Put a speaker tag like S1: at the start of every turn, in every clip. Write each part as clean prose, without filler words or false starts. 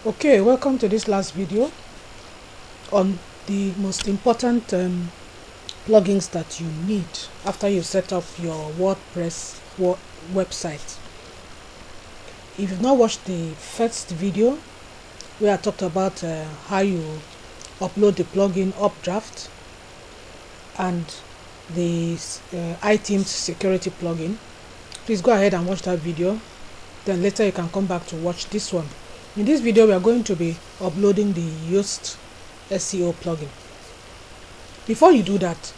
S1: Okay, welcome to this last video on the most important plugins that you need after you set up your WordPress website. If you've not watched the first video where I talked about how you upload the plugin Updraft and the iThemes security plugin, please go ahead and watch that video. Then later you can come back to watch this one. In this video, we are going to be uploading the yoast SEO plugin. Before you do that,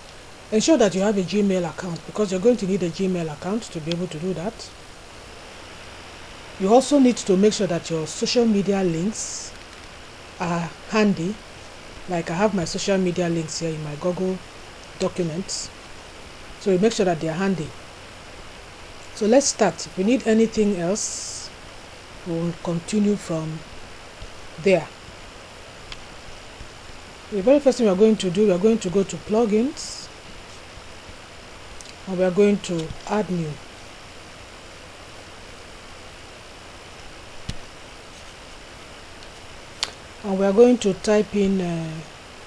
S1: ensure that you have a Gmail account because you're going to need a Gmail account to be able to do that. You also need to make sure that your social media links are handy. Like I have my social media links here in my Google documents. So you make sure that they are handy. So let's start. If you need anything else, we'll continue from there. The very first thing we are going to do, we are going to go to plugins and we are going to add new. And we are going to type in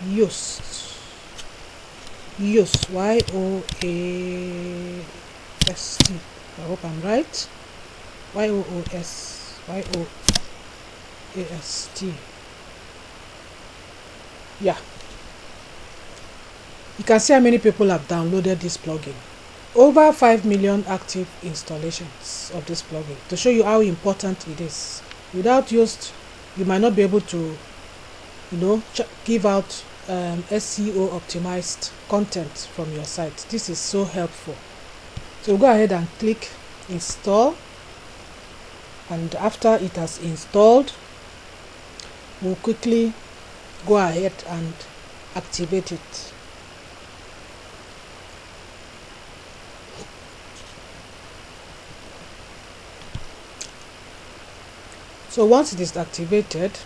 S1: yoast. Yoast, Y-O-A-S-T. I hope I'm right. Y-O-A-S-T. Yeah. You can see how many people have downloaded this plugin. Over 5 million active installations of this plugin to show you how important it is. Without yoast, you might not be able to, give out SEO optimized content from your site. This is so helpful. So go ahead and click install, and after it has installed, we'll quickly go ahead and activate it. So once it is activated,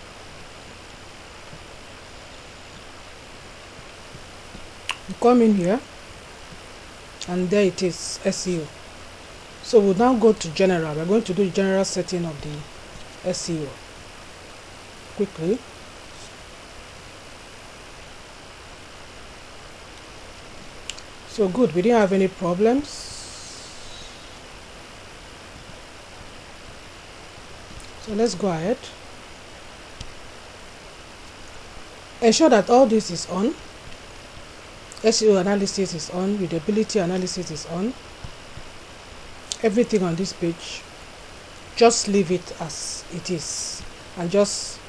S1: you come in here and there it is, SEO. So we'll now go to general. We're going to do the general setting of the SEO quickly. So good, we didn't have any problems. So let's go ahead. Ensure that all this is on. SEO analysis is on, readability analysis is on. Everything on this page, just leave it as it is and just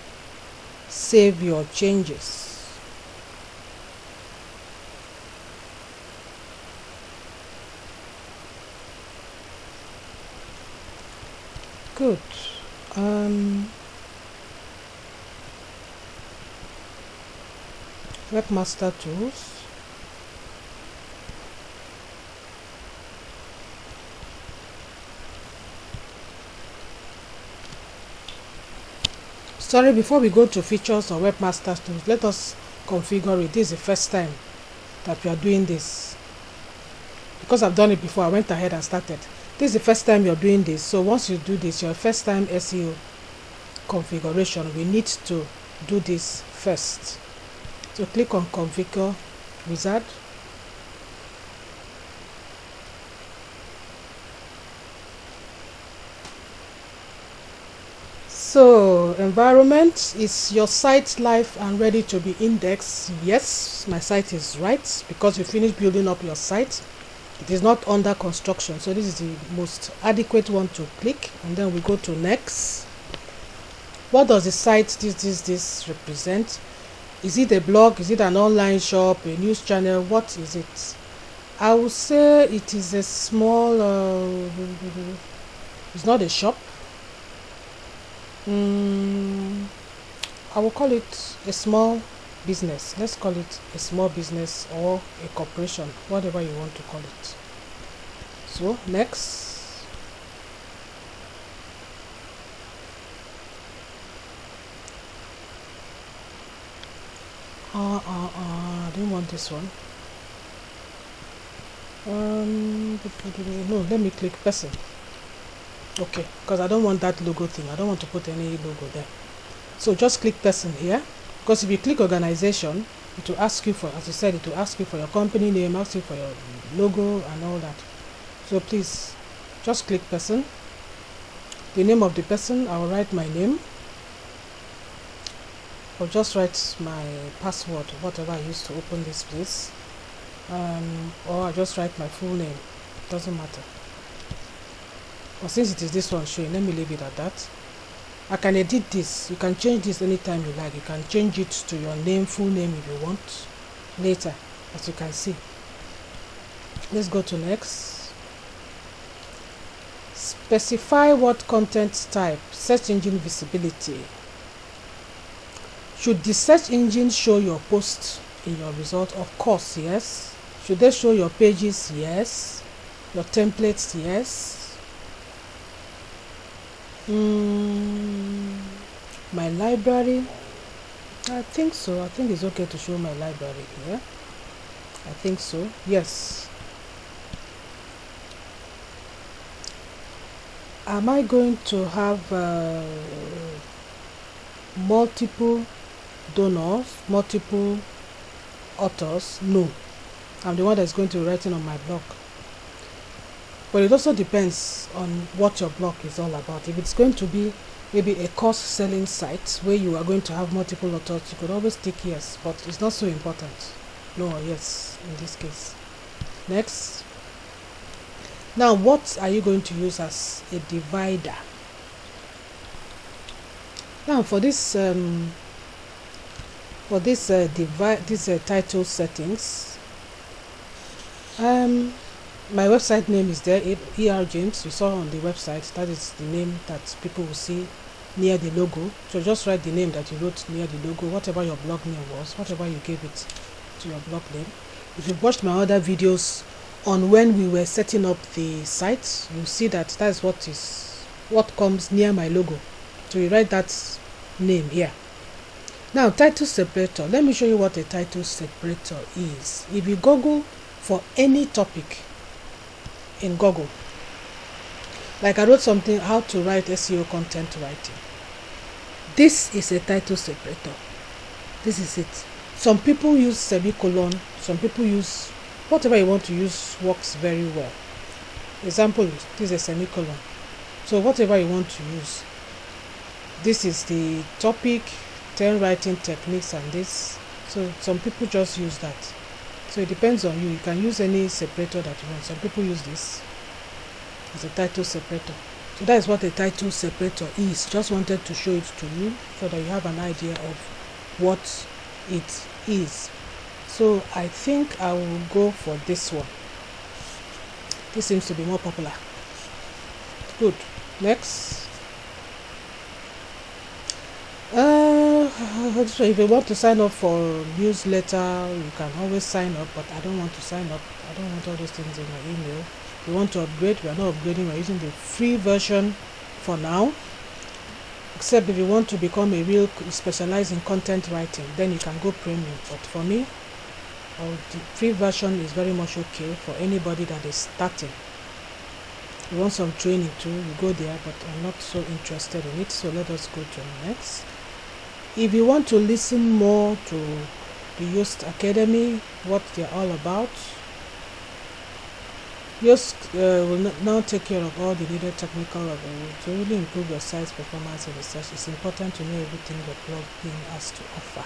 S1: save your changes. Good. Webmaster tools. Sorry, before we go to features or webmaster tools, let us configure it. This is the first time that we are doing this. Because I've done it before, I went ahead and started. This is the first time you're doing this. So once you do this, your first time SEO configuration, we need to do this first. So click on configure wizard. So environment, is your site live and ready to be indexed? Yes, my site is right because you finished building up your site. It is not under construction, so this is the most adequate one to click, and then we go to next. What does the site this represent? Is it a blog? Is it an online shop, a news channel? What is it? I would say it is a small it's not a shop. I will call it a small business. Let's call it a small business or a corporation, whatever you want to call it. So next. I didn't want this one. No, let me click person. Okay, because I don't want that logo thing. I don't want to put any logo there. So just click person here, because if you click organization, it will ask you for, as I said, it will ask you for your company name, ask you for your logo and all that. So please just click person. The name of the person, I'll write my name. I'll just write my password, whatever I used to open this place, or I'll just write my full name. It doesn't matter. But since it is this one showing, let me leave it at that. I can edit this. You can change this anytime you like. You can change it to your name, full name if you want later, as you can see. Let's go to next. Specify what content type, search engine visibility. Should the search engine show your post in your result? Of course, yes. Should they show your pages? Yes. Your templates? Yes. My library? I think so. I think it's okay to show my library here. I think so. Yes. Am I going to have multiple donors, multiple authors? No. I'm the one that's going to be writing on my blog. But it also depends on what your blog is all about. If it's going to be maybe a course selling site where you are going to have multiple authors, you could always tick yes, but it's not so important. No or yes in this case. Next. Now, what are you going to use as a divider? Now, for this title settings, my website name is there, ER James. You saw on the website, that is the name that people will see near the logo. So just write the name that you wrote near the logo, whatever your blog name was, whatever you gave it to your blog name. If you've watched my other videos on when we were setting up the site, you'll see that that's what comes near my logo. So you write that name here. Now, title separator. Let me show you what a title separator is. If you Google for any topic in Google, like I wrote something, how to write SEO content writing, this is a title separator. This is it. Some people use semicolon, some people use whatever you want to use, works very well. Example, this is a semicolon. So whatever you want to use, this is the topic, 10 writing techniques and this. So some people just use that. So it depends on you. You can use any separator that you want. Some people use this as a title separator. So that is what a title separator is. Just wanted to show it to you so that you have an idea of what it is. So I think I will go for this one. This seems to be more popular. Good. Next. So if you want to sign up for newsletter, you can always sign up, but I don't want to sign up. I don't want all those things in my email. If you want to upgrade, we are not upgrading. We're using the free version for now. Except if you want to become a real specialized in content writing, then you can go premium. But for me, the free version is very much okay for anybody that is starting. You want some training too, you go there, but I'm not so interested in it. So let us go to next. If you want to listen more to the Yoast Academy, what they're all about, Yoast will now take care of all the needed technical to really improve your site's performance and research. It's important to know everything the plugin has to offer.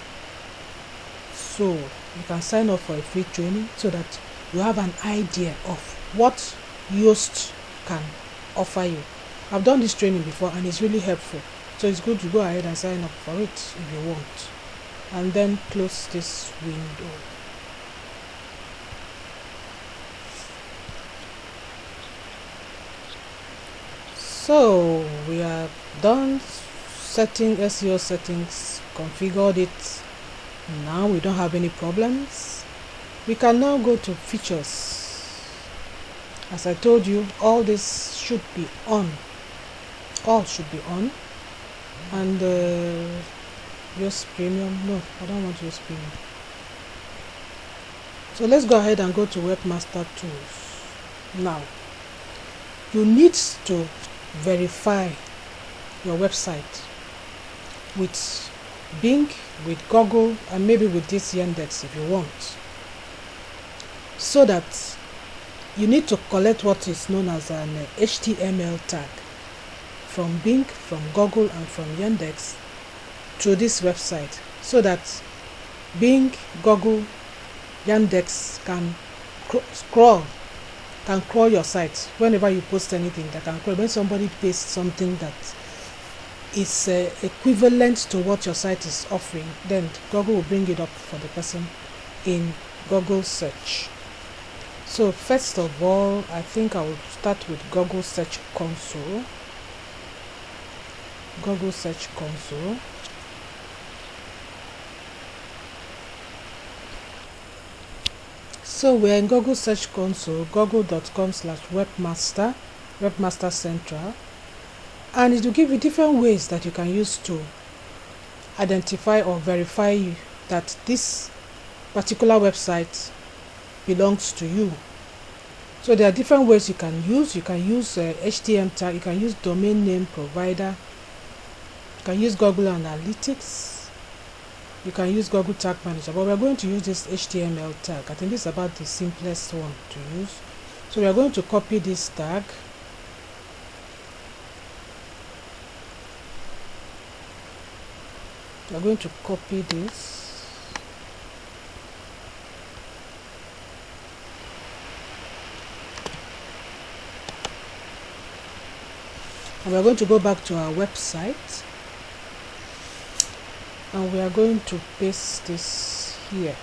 S1: So you can sign up for a free training so that you have an idea of what Yoast can offer you. I've done this training before and it's really helpful. So it's good to go ahead and sign up for it if you want. And then close this window. So we are done setting SEO settings, configured it. Now we don't have any problems. We can now go to features. As I told you, all this should be on. All should be on. And Yoast Premium. No, I don't want Yoast Premium. So let's go ahead and go to Webmaster Tools. Now, you need to verify your website. with Bing, with Google, and maybe with this Yandex if you want. So that you need to collect what is known as an HTML tag from Bing, from Google, and from Yandex to this website, so that Bing, Google, Yandex can crawl your site. Whenever you post anything, that can crawl. When somebody pastes something that is equivalent to what your site is offering, then Google will bring it up for the person in Google search. So first of all, I think I will start with Google Search Console. Google Search Console. So we're in Google Search Console, google.com/webmaster, Webmaster Central, and it will give you different ways that you can use to identify or verify that this particular website belongs to you. So there are different ways you can use. You can use HTML tag, you can use domain name provider, you can use Google Analytics, you can use Google Tag Manager, but we are going to use this HTML tag. I think this is about the simplest one to use. So we are going to copy this tag. We are going to copy this. And we are going to go back to our website, and we are going to paste this here.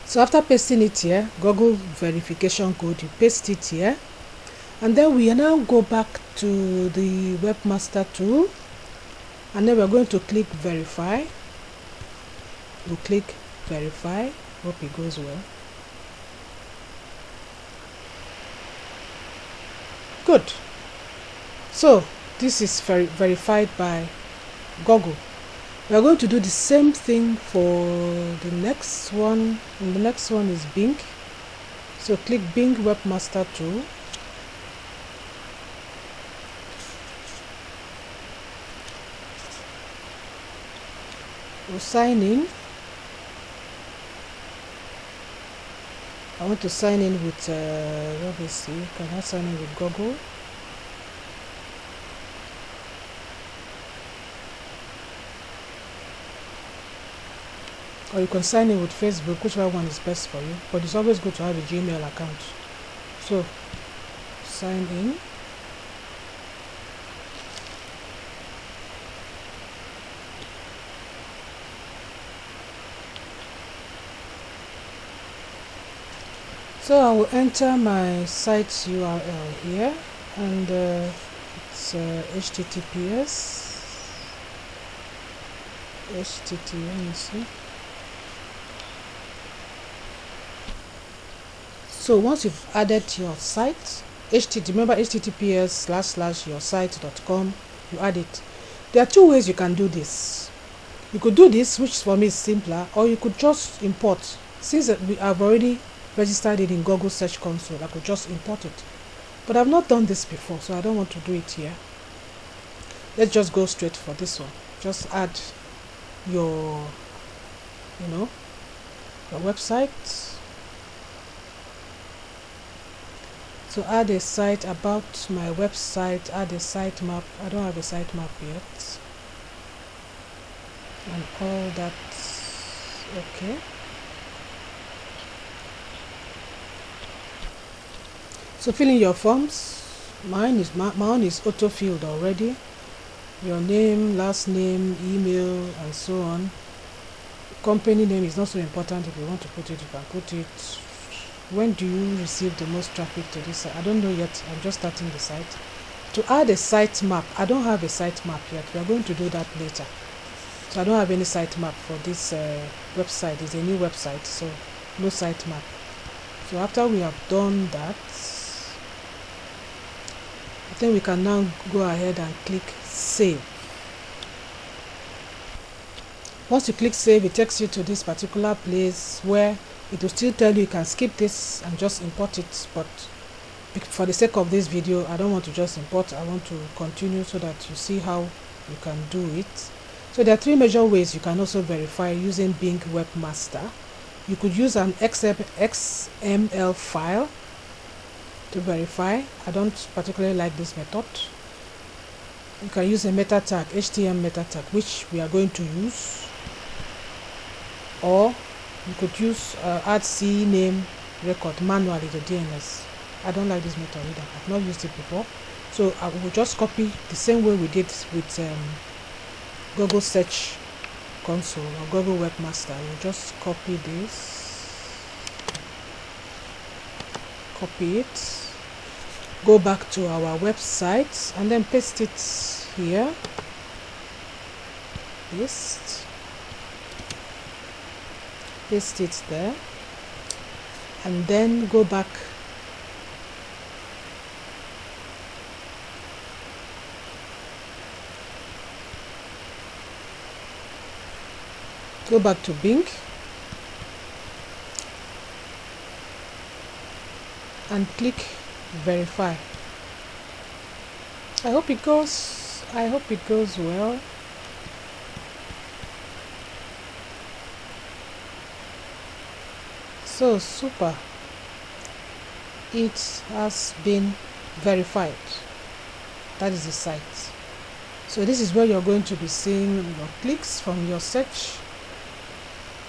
S1: So after pasting it here, Google verification code, you paste it here. And then we now go back to the Webmaster tool, and then we're going to click verify. We'll click verify. Hope it goes well. Good. So this is verified by Google. We're going to do the same thing for the next one, and the next one is Bing. So click Bing Webmaster tool. We'll sign in. I want to sign in with let me see, can I sign in with Google? Or you can sign in with Facebook, whichever one is best for you, but it's always good to have a Gmail account. So sign in. So I will enter my site URL here, and it's HTTPS. Let me see. So once you've added your site, remember https://yoursite.com, you add it. There are two ways you can do this. You could do this, which for me is simpler, or you could just import. Since we have already registered it in Google Search Console, I could just import it. But I've not done this before, so I don't want to do it here. Let's just go straight for this one. Just add your, your website. So add a site, about my website, add a sitemap. I don't have a sitemap yet. And all that, okay. So fill in your forms. My own is auto-filled already. Your name, last name, email, and so on. Company name is not so important. If you want to put it, you can put it. When do you receive the most traffic to this site? I don't know yet. I'm just starting the site. To add a sitemap, I don't have a sitemap yet. We are going to do that later. So I don't have any sitemap for this website. It's a new website, so no sitemap. So after we have done that, I think we can now go ahead and click save. Once you click save, it takes you to this particular place where it will still tell you can skip this and just import it, but for the sake of this video I don't want to just import, I want to continue so that you see how you can do it. So there are three major ways you can also verify using Bing Webmaster. You could use an XML file to verify. I don't particularly like this method. You can use a meta tag, HTML meta tag, which we are going to use, or you could use add CNAME record manually to DNS. I don't like this method either. I've not used it before, so I will just copy the same way we did with Google Search Console or Google Webmaster. We'll just copy this, copy it, go back to our website and then paste it here, paste it there, and then go back to Bing and click verify. I hope it goes well. So super, it has been verified. That is the site. So this is where you're going to be seeing your clicks from your search,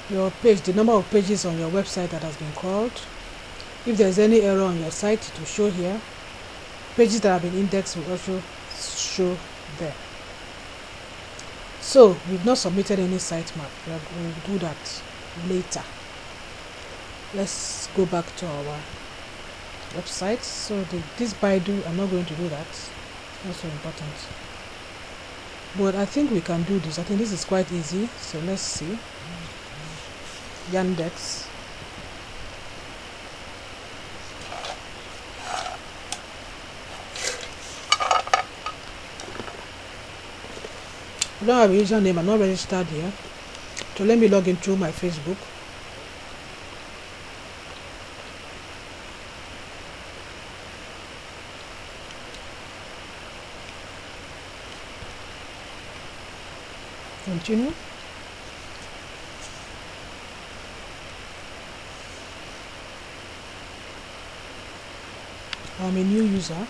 S1: your page, the number of pages on your website that has been crawled. If there's any error on your site, it will show here. Pages that have been indexed will also show there. So we've not submitted any sitemap. We'll do that later. Let's go back to our website. So this Baidu, I'm not going to do that. It's not so important. But I think we can do this. I think this is quite easy. So let's see. Yandex. I don't have a username. I'm not registered here. So let me log in through my Facebook. Continue. I'm a new user.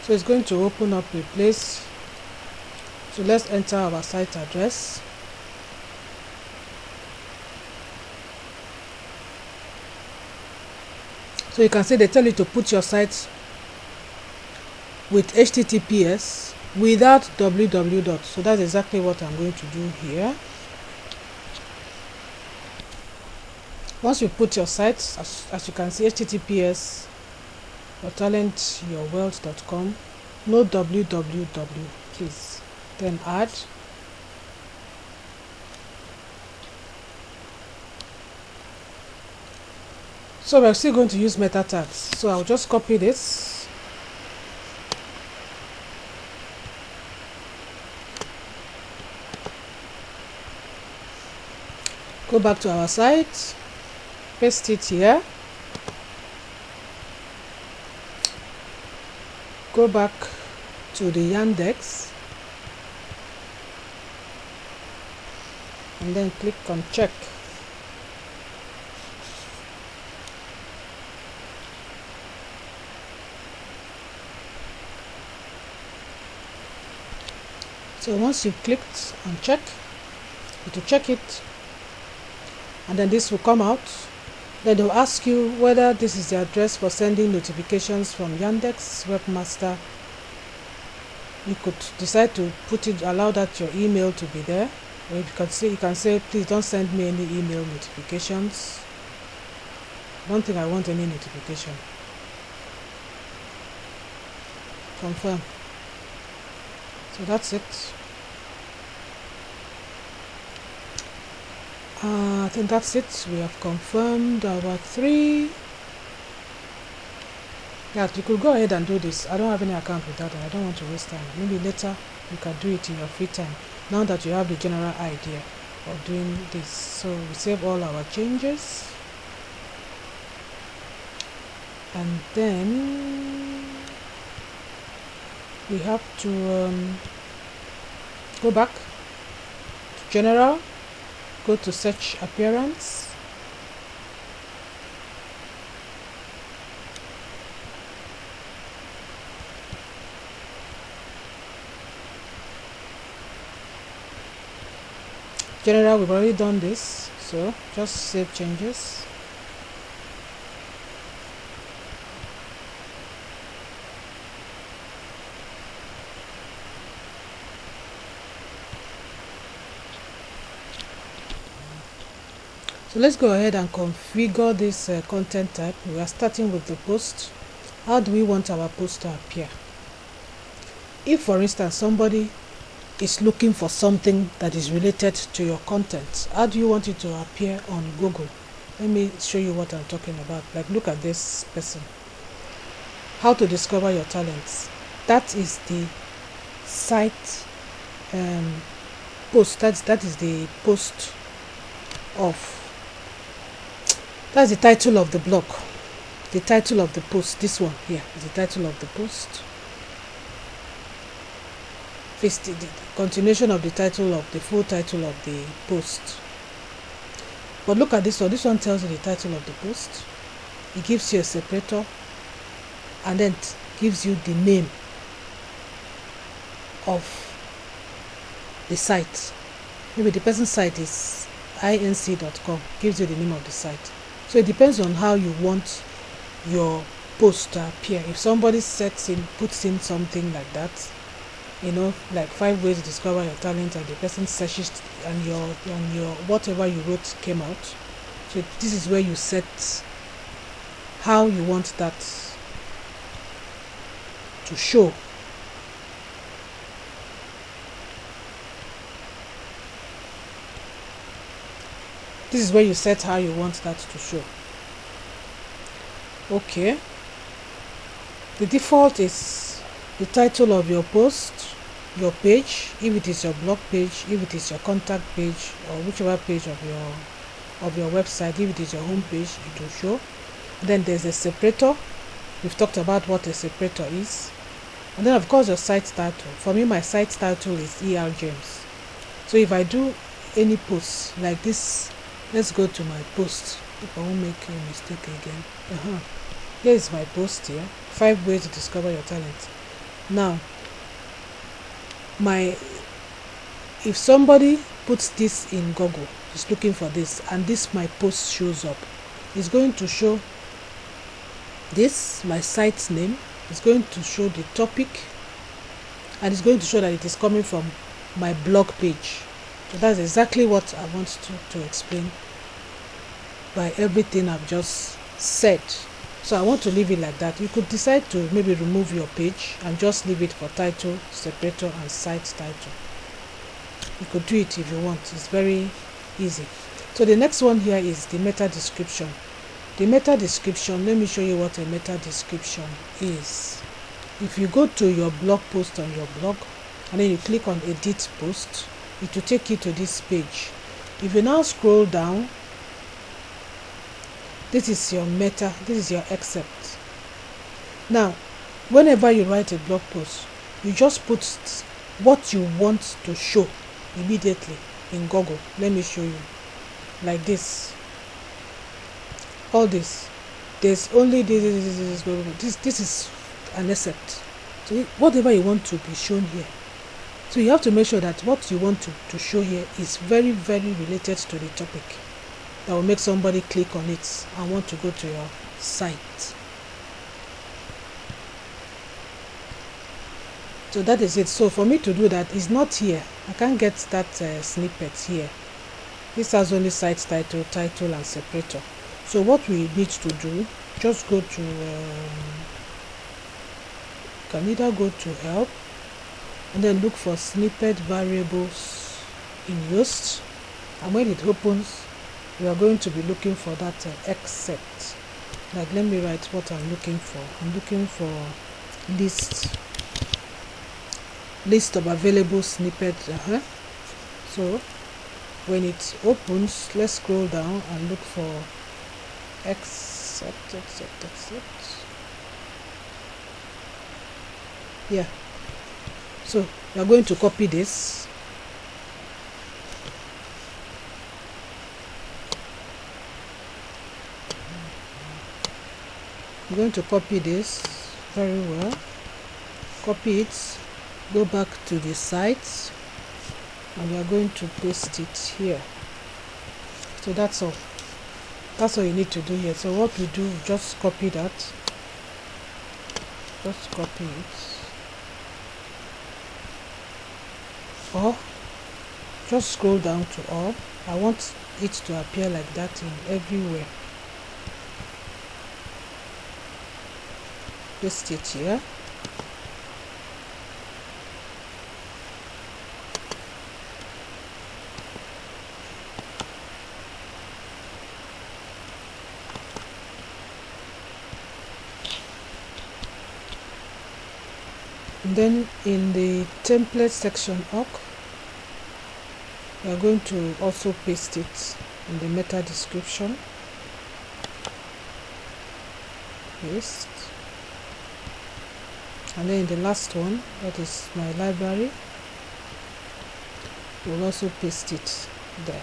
S1: So it's going to open up a place. So let's enter our site address. So you can see they tell you to put your site with HTTPS without www. So that's exactly what I'm going to do here. Once you put your site, as you can see, HTTPS talentyourworld.com, no www, please, then add. So we're still going to use meta tags, so I'll just copy this, go back to our site, paste it here, go back to the Yandex and then click on check. So once you've clicked on check, it will check it, and then this will come out. Then they'll ask you whether this is the address for sending notifications from Yandex Webmaster. You could decide to put it, allow that your email to be there, or you can say please don't send me any email notifications. I don't think I want any notification. Confirm. So that's it. I think that's it. We have confirmed our 3. Yeah, you could go ahead and do this. I don't have any account with that, and I don't want to waste time. Maybe later you can do it in your free time, now that you have the general idea of doing this. So we save all our changes, and then we have to go back to general, go to search appearance, general. We've already done this, so just save changes. So let's go ahead and configure this content type. We are starting with the post. How do we want our post to appear? If, for instance, somebody is looking for something that is related to your content, how do you want it to appear on Google? Let me show you what I'm talking about. Like, look at this person. How to discover your talents. That is the site post. That is the post of. That's the title of the blog. The title of the post. This one here is the title of the post. It's the continuation of the title of the full title of the post. But look at this one. This one tells you the title of the post. It gives you a separator, and then it gives you the name of the site. Maybe the person's site is inc.com. Gives you the name of the site. So it depends on how you want your post to appear. If somebody puts in something like that, like 5 ways to discover your talent, and the person searches and your whatever you wrote came out. So this is where you set how you want that to show. This is where you set how you want that to show. Okay. The default is the title of your post, your page, if it is your blog page, if it is your contact page, or whichever page of your website. If it is your home page, it will show. And then there's a separator. We've talked about what a separator is. And then of course your site title. For me, my site title is ER James. So if I do any post like this, let's go to my post. If I won't make a mistake again. Here is my post here. 5 ways to discover your talent. Now, if somebody puts this in Google, is looking for this, and this my post shows up, it's going to show this, my site's name. It's going to show the topic, and it's going to show that it is coming from my blog page. So that's exactly what I want to explain by everything I've just said. So I want to leave it like that. You could decide to maybe remove your page and just leave it for title, separator, and site title. You could do it if you want. It's very easy. So the next one here is the meta description. The meta description, let me show you what a meta description is. If you go to your blog post on your blog, and then you click on edit post, it will take you to this page. If you now scroll down, this is your meta, this is your excerpt. Now, whenever you write a blog post, you just put what you want to show immediately in Google. Let me show you. Like this. All this. There's only this is an excerpt. So whatever you want to be shown here. So you have to make sure that what you want to show here is very, very related to the topic. That will make somebody click on it and want to go to your site. So that is it. So for me to do that, is not here. I can't get that snippet here. This has only site title, and separator. So what we need to do, just go to, can either go to help, and then look for snippet variables in yoast. And when it opens, we are going to be looking for that except. Like, let me write what I'm looking for. I'm looking for list of available snippets. So when it opens, let's scroll down and look for except. Yeah, so we are going to copy this. I'm going to copy this very well. Copy it, go back to the site, and we are going to paste it here. So that's all you need to do here. So what we do, just copy that, just copy it, or just scroll down to all. I want it to appear like that in everywhere. Paste it here. And then in the template section up, we are going to also paste it in the meta description. Paste. And then in the last one, that is my library, we'll also paste it there.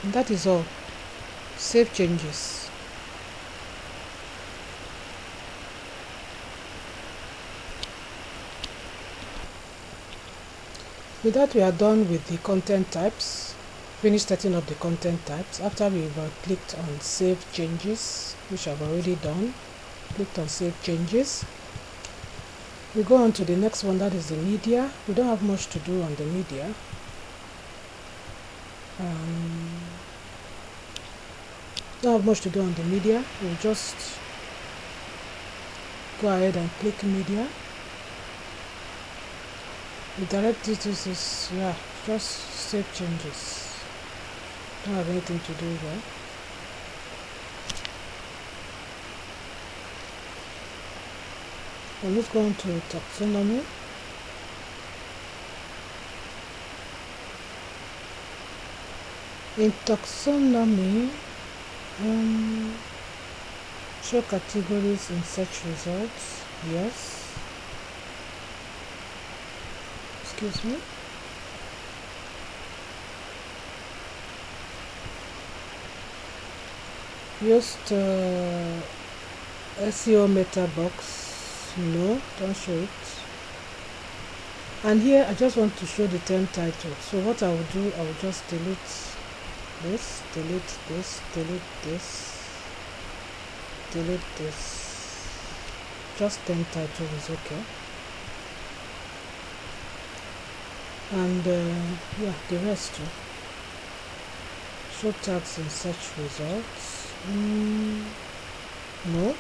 S1: And that is all. Save changes. With that, we are done with the content types. Finished setting up the content types. After we've clicked on save changes, which I've already done, clicked on save changes, we go on to the next one, that is the media. We don't have much to do on the media. Don't have much to do on the media. We'll just go ahead and click media. The direct details is, yeah, just save changes. Don't have anything to do there. Well, let's go on to taxonomy. In taxonomy, show categories in search results. Yes. Excuse me. Yoast SEO meta box. No, don't show it. And here I just want to show the 10 titles. So what I will do, I will just delete this, delete this, delete this, delete this. Just 10 titles is okay. And yeah, the rest too. Show tags in search results. No.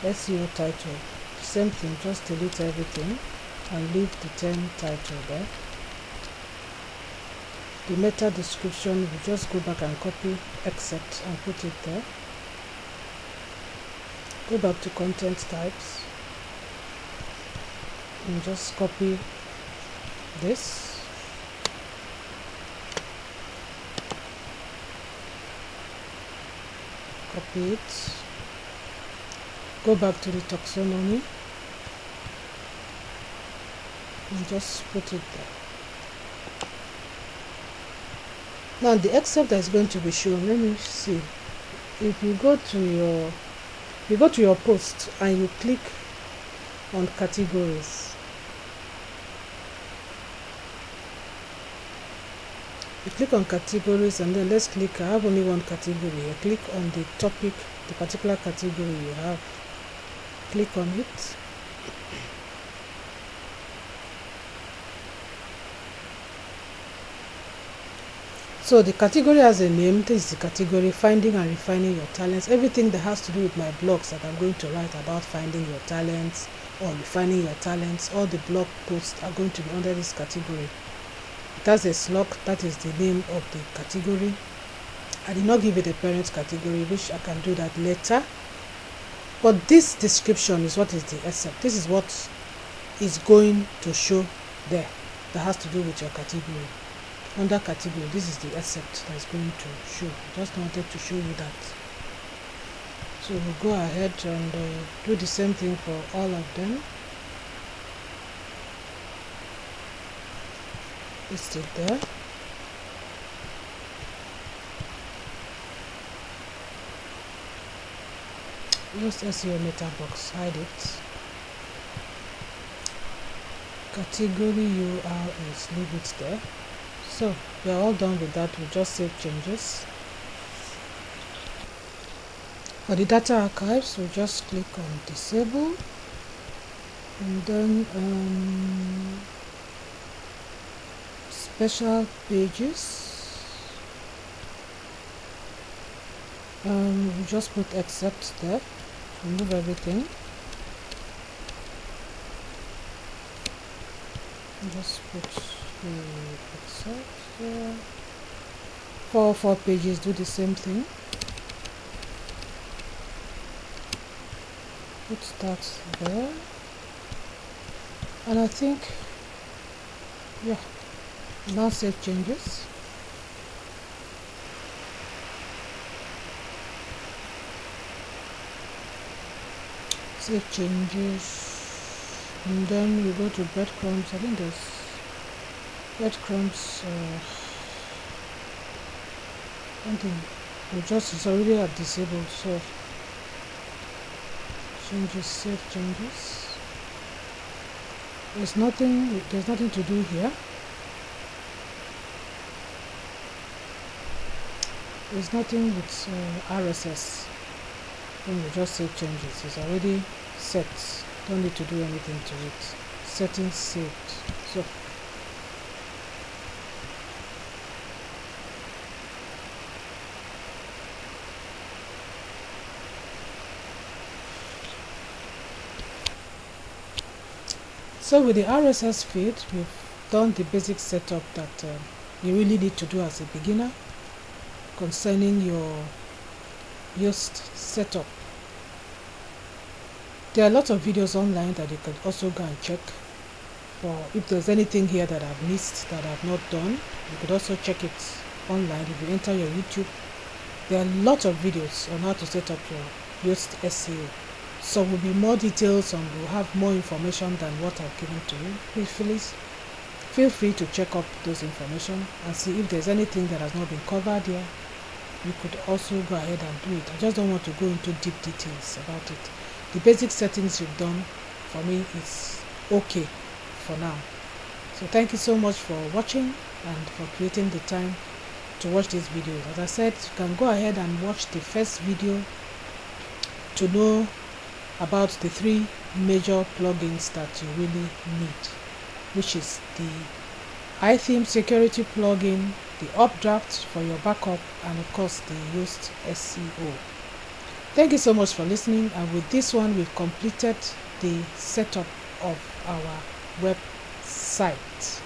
S1: SEO title, same thing, just delete everything and leave the 10 title there. The meta description, we just go back and copy except and put it there. Go back to content types and just copy this. Copy it. Go back to the taxonomy and just put it there. Now the except that is going to be shown, let me see. If you go to your post and you click on categories, you click on categories and then let's click, I have only one category here. Click on the topic, the particular category you have. Click on it. So the category has a name. This is the category, finding and refining your talents. Everything that has to do with my blogs that I'm going to write about finding your talents or refining your talents, all the blog posts are going to be under this category. It has a slug, that is the name of the category. I did not give it a parent category, which I can do that later. But this description is what is the except. This is what is going to show there that has to do with your category. Under category, this is the except that is going to show. I just wanted to show you that. So we'll go ahead and do the same thing for all of them. It's still there. Just SEO meta box, hide it. Category URLs, leave it there. So we are all done with that. We just save changes. For the data archives, we just click on disable, and then special pages. We just put except there. Remove everything. Just put the except there. For 4 pages, do the same thing. Put that there. And I think, yeah, now save changes. Save changes, and then we go to breadcrumbs. I think there's breadcrumbs. I think it's already at disabled, so changes, save changes. There's nothing to do here. There's nothing with RSS. Then we just save changes. It's already set. Don't need to do anything to it. Settings saved. So with the RSS feed, we've done the basic setup that you really need to do as a beginner concerning your yoast setup. There are lots of videos online that you can also go and check. For if there's anything here that I've missed, that I've not done, you could also check it online. If you enter your YouTube, there are lots of videos on how to set up your yoast SEO. So will be more details and we'll have more information than what I've given to you. Please feel free to check up those information and see if there's anything that has not been covered here. You could also go ahead and do it. I just don't want to go into deep details about it. The basic settings you've done for me is okay for now. So thank you so much for watching and for creating the time to watch this video. As I said, you can go ahead and watch the first video to know about the 3 major plugins that you really need, which is the iTheme security plugin, the updraft for your backup, and of course the yoast SEO. Thank you so much for listening, and with this one we've completed the setup of our website.